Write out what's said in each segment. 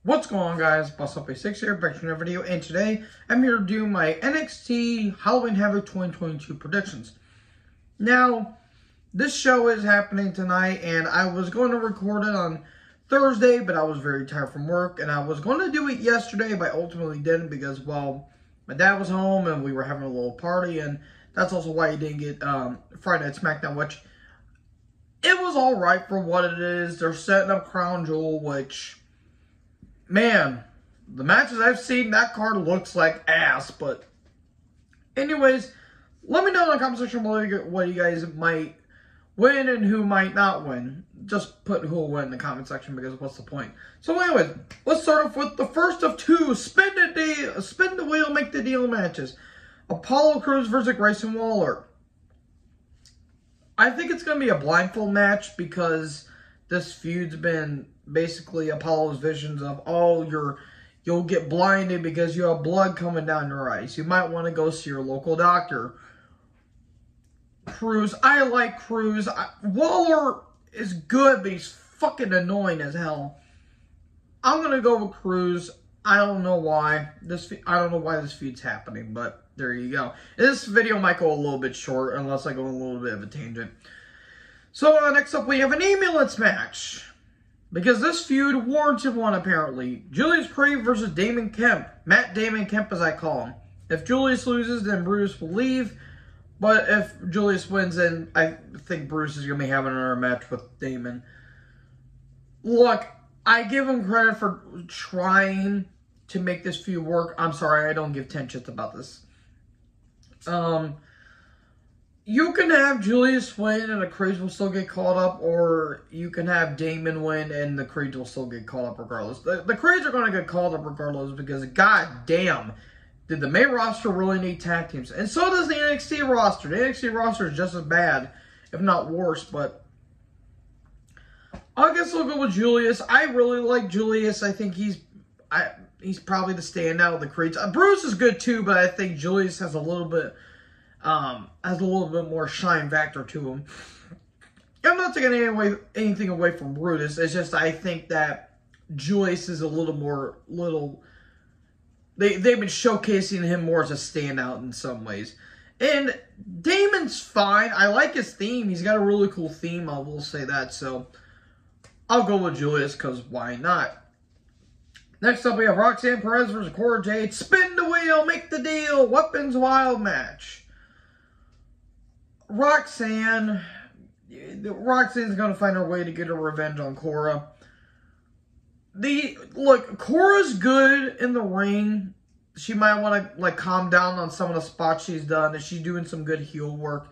What's going on, guys? BossUp86 here, back to another video, and today I'm here to do my NXT Halloween Havoc 2022 predictions. Now, this show is happening tonight, and I was going to record it on Thursday, but I was very tired from work, and I was going to do it yesterday, but I ultimately didn't because, well, my dad was home, and we were having a little party, and that's also why he didn't get Friday Night SmackDown, which it was alright for what it is. They're setting up Crown Jewel, which, man, the matches I've seen, that card looks like ass. But anyways, let me know in the comment section below what you guys might win and who might not win. Just put who will win in the comment section because what's the point? So anyways, let's start off with the first of two spin the wheel, make the deal matches. Apollo Crews versus Grayson Waller. I think it's going to be a blindfold match because this feud's been basically Apollo's visions of, oh, you'll get blinded because you have blood coming down your eyes. You might want to go see your local doctor. Crews, I like Crews. Waller is good, but he's fucking annoying as hell. I'm going to go with Crews. I don't know why. I don't know why this feud's happening, but there you go. This video might go a little bit short unless I go on a little bit of a tangent. So next up we have an ambulance match. Because this feud warranted one apparently. Julius Crave versus Damon Kemp. Matt Damon Kemp as I call him. If Julius loses, then Bruce will leave. But if Julius wins, then I think Bruce is going to be having another match with Damon. Look, I give him credit for trying to make this feud work. I'm sorry, I don't give 10 shits about this. You can have Julius win and the Creeds will still get called up, or you can have Damon win and the Creeds will still get called up regardless. The Creeds are going to get called up regardless because, god damn, did the main roster really need tag teams? And so does the NXT roster. The NXT roster is just as bad, if not worse, but I guess I'll go with Julius. I really like Julius. I think he's probably the standout of the Creeds. Bruce is good too, but I think Julius has a little bit more shine factor to him. I'm not taking anything away from Brutus. It's just I think that Julius is a little more they've been showcasing him more as a standout in some ways. And Damon's fine. I like his theme. He's got a really cool theme. I will say that. So I'll go with Julius because why not? Next up, we have Roxanne Perez versus Cora Jade. Spin the wheel, make the deal. Weapons Wild match. Roxanne's going to find her way to get her revenge on Cora. Look, Cora's good in the ring. She might want to calm down on some of the spots she's done, and she's doing some good heel work.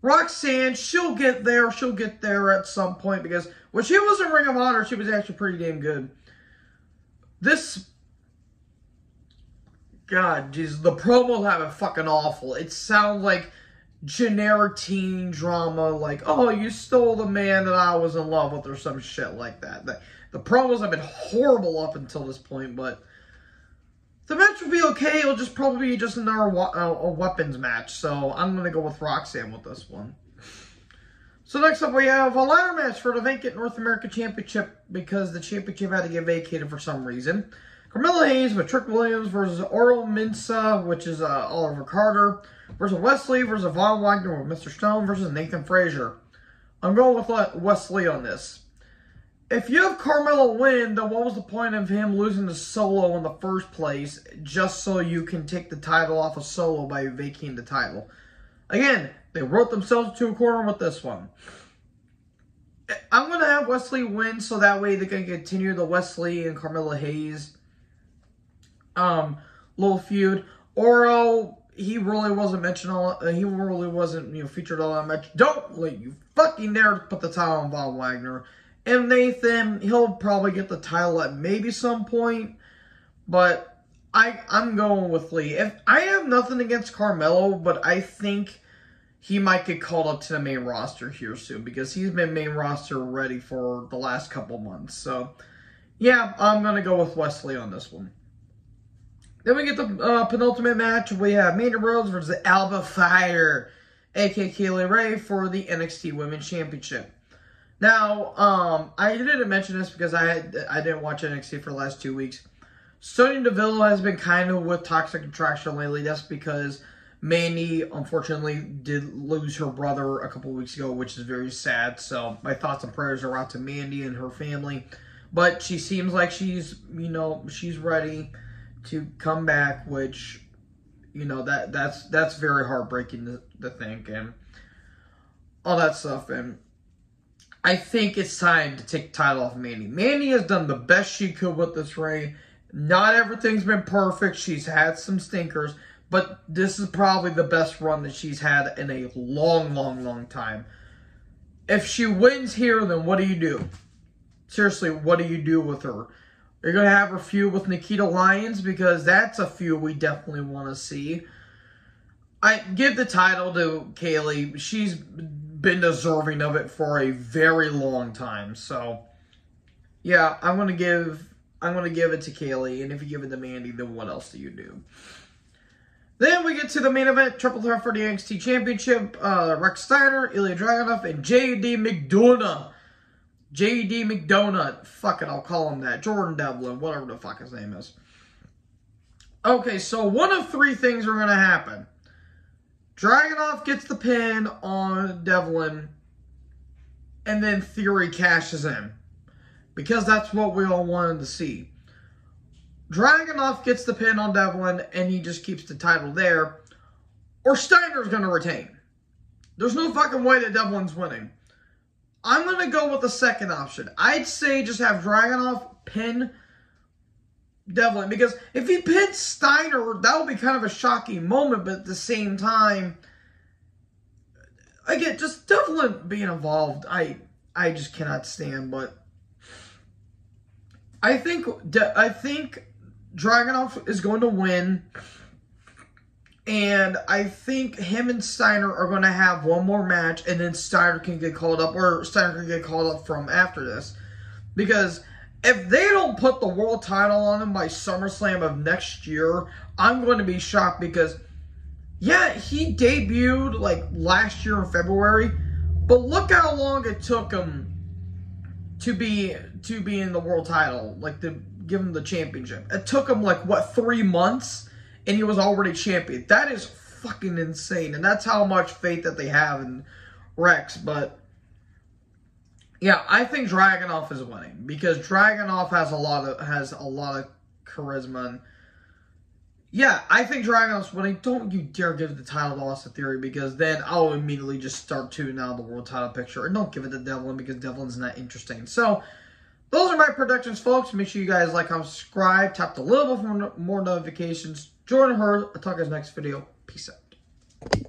Roxanne, she'll get there. She'll get there at some point because when she was in Ring of Honor, she was actually pretty damn good. God, jeez, the promos have it fucking awful. It sounds like generic teen drama, like, oh, you stole the man that I was in love with, or some shit like that. The promos have been horrible up until this point, but the match will be okay. It'll just probably be just another a weapons match, so I'm going to go with Roxanne with this one. So next up we have a ladder match for the vacant North American Championship because the championship had to get vacated for some reason. Carmella Hayes with Trick Williams versus Oro Mensah, which is Oliver Carter, versus Wesley versus Von Wagner with Mr. Stone versus Nathan Frazier. I'm going with Wesley on this. If you have Carmella win, then what was the point of him losing to Solo in the first place just so you can take the title off of Solo by vacating the title? Again, they wrote themselves to a corner with this one. I'm going to have Wesley win so that way they can continue the Wesley and Carmella Hayes little feud. Oro, he really wasn't mentioned he really wasn't featured all that much. Don't let you fucking dare put the title on Von Wagner. And Nathan, he'll probably get the title at maybe some point, but I'm going with Lee. I have nothing against Carmelo, but I think he might get called up to the main roster here soon because he's been main roster ready for the last couple months. So, yeah, I'm going to go with Wesley on this one. Then we get the penultimate match. We have Mandy Rose versus Alba Fire, a.k.a. Kaylee Ray, for the NXT Women's Championship. Now, I didn't mention this because I didn't watch NXT for the last 2 weeks. Sonya Deville has been kind of with Toxic Attraction lately. That's because Mandy, unfortunately, did lose her brother a couple weeks ago, which is very sad. So my thoughts and prayers are out to Mandy and her family. But she seems like she's ready to come back, which, that's very heartbreaking to think and all that stuff. And I think it's time to take the title off Mandy. Mandy has done the best she could with this reign. Not everything's been perfect. She's had some stinkers. But this is probably the best run that she's had in a long, long, long time. If she wins here, then what do you do? Seriously, what do you do with her? You're going to have her feud with Nikita Lyons because that's a feud we definitely want to see. I give the title to Kaylee. She's been deserving of it for a very long time. So, yeah, I'm going to give it to Kaylee. And if you give it to Mandy, then what else do you do? Then we get to the main event, triple threat for the NXT Championship. Rex Steiner, Ilya Dragunov, and J.D. McDonough. J.D. McDonough. Fuck it, I'll call him that. Jordan Devlin, whatever the fuck his name is. Okay, so one of three things are going to happen. Dragunov gets the pin on Devlin, and then Theory cashes in. Because that's what we all wanted to see. Dragunov gets the pin on Devlin, and he just keeps the title there. Or Steiner's going to retain. There's no fucking way that Devlin's winning. I'm going to go with the second option. I'd say just have Dragunov pin Devlin. Because if he pins Steiner, that would be kind of a shocking moment. But at the same time, again, just Devlin being involved, I just cannot stand. But I think Dragunov is going to win, and I think him and Steiner are going to have one more match, and then Steiner can get called up, or Steiner can get called up from after this. Because if they don't put the world title on him by SummerSlam of next year, I'm going to be shocked because, yeah, he debuted like last year in February, but look how long it took him to be in the world title, like to give him the championship. It took him like, what, 3 months? And he was already champion. That is fucking insane. And that's how much faith that they have in Rex. But, yeah, I think Dragunov is winning. Because Dragunov has a lot of charisma. And yeah, I think Dragunov's winning. Don't you dare give the title to Austin Theory, because then I'll immediately just start tuning out of the world title picture. And don't give it to Devlin, because Devlin's not interesting. So, those are my predictions, folks. Make sure you guys like, comment, subscribe, tap the little bit for more notifications. Jordan Hurd. I'll talk to you guys next video. Peace out.